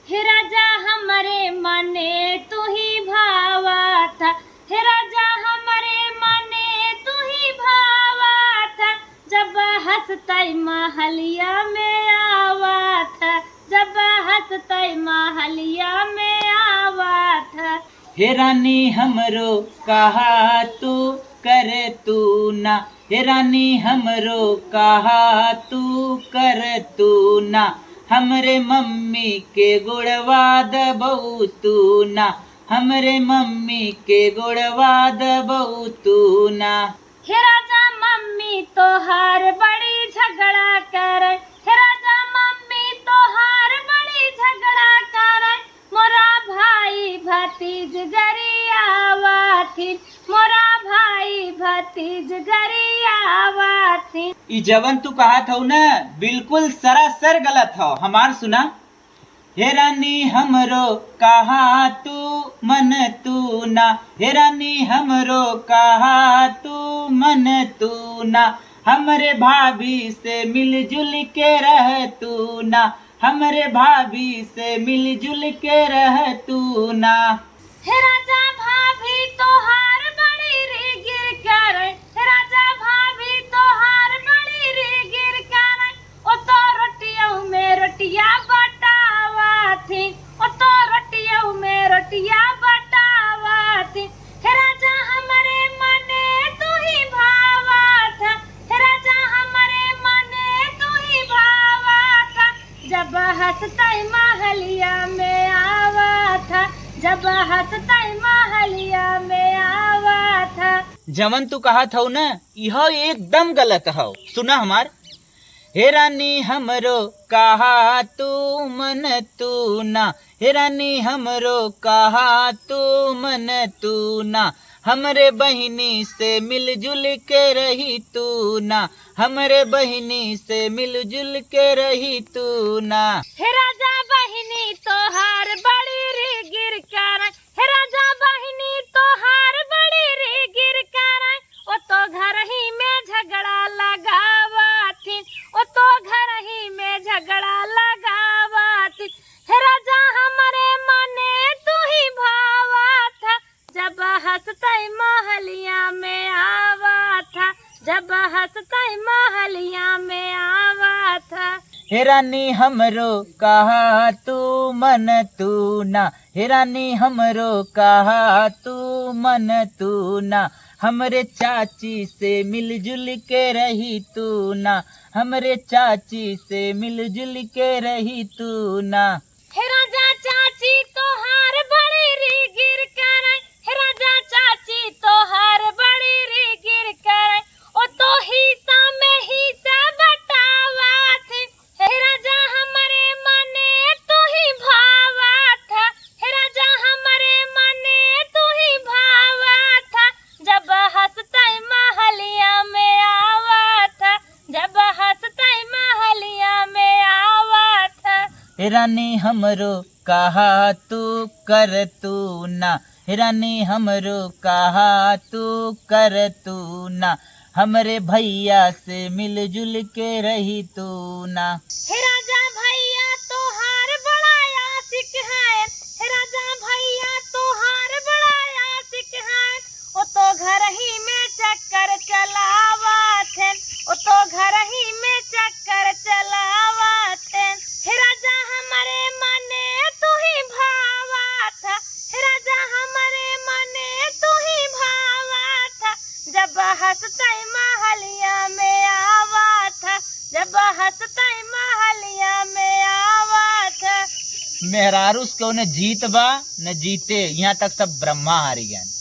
हे राजा हमारे मने तू ही भावा था, हे राजा हमारे मने तू ही भावा था, जब हंसते महलिया में आवा था, जब हंसते महलिया में आवा था। हे रानी हमरो कहा तू कर तू ना, हे रानी हमरो कहा तू कर तू ना, हमरे मम्मी के गुड़वा दबऊ तू ना, हमरे मम्मी के गुड़वा दबऊ तू ना। हे राजा मम्मी तोहार बड़ी झगड़ा करे, हे राजा मम्मी तोहार बड़ी झगड़ा करे, मोरा भाई भतीज गरियावा थी, मोरा भाई भतीज गरियावा थी। ई जवन तू कहा था ना बिल्कुल सरासर गलत हो, हमार सुना। हे रानी हमरो कहा तू मन तू ना, हे रानी हमरो कहा तू मन तू ना, हमरे भाभी से मिलजुल के रह तू ना, हमरे भाभी से मिलजुल के रह तू ना। हे राजा भाभी तोहार बड़ी रे गिर करे, हे राजा भाभी तोहार बड़ी रे गिर करे, ओ तो रोटियों में रोटिया बटावा थी, ओ तो रोटियों में रोटिया बटावा थी। हे राजा हमारे मने तू ही भावा था, हे राजा हमारे मने तू ही भावा था, जब हंसते महलिया में आवा था, जब हंसते महलिया में आवा था। जवन तू कहा था ना यह एकदम गलत हो, सुना हमार। हे रानी हमरो कहा तू मन तू ना, हे रानी हमरो कहा तू मन तू ना, हमरे बहिनी से मिलजुल के रही तू ना, हमरे बहिनी से मिलजुल के रही तू ना। हे राजा बहिनी तोहार बड़ी रे गिर कर, हे राजा बहिनी तोहार बड़ी रे गिर कर, ओ तो घर ही में झगड़ा लगावा थी, ओ तो घर ही में झगड़ा लगावा थी। हे राजा हमारे मने तू ही भावा था, जब हंसते महलिया में आवा था, जब हंसते महलिया में आवा था। हे रानी हमरो कहा तू मन तू ना, हे रानी हमरो कहा तू मन तू ना, हमरे चाची से मिलजुल के रही तू ना, हमरे चाची से मिलजुल के रही तू ना। हे राजा चाची तोहार बड़ी रे गिर करे, हे राजा चाची तोहार बड़ी रे गिर करे, ओ तो हिस्सा में हिस्सा बटावा थी, हे राजा हमारे मने तू ही भावा था, हे राजा हमारे मने तू ही भावा था, जब हंसते महलिया में आवा था, जब हंसते महलिया में आवा था। हे रानी हमरो कहा तू कर तू ना, हे रानी हमरो कहा तू कर तू ना, हमरे भैया से मिलजुल के रही तू ना। हे राजा भैया तोहार बड़ा आशिक है, हे राजा भैया तोहार बड़ा आशिक है, ओ तो घर ही में चक्कर चलावा थे, ओ तो घर ही में चक्कर चलावा थे। हे राजा हमारे मने तू ही भावा था, हे राजा हमारे मने तू ही भावा था, जब हंसते महलिया में आवा था, जब हंसते महलिया में आवा था। मेहरारूस को न जीत बा न जीते, यहाँ तक सब ब्रह्मा हारी गए।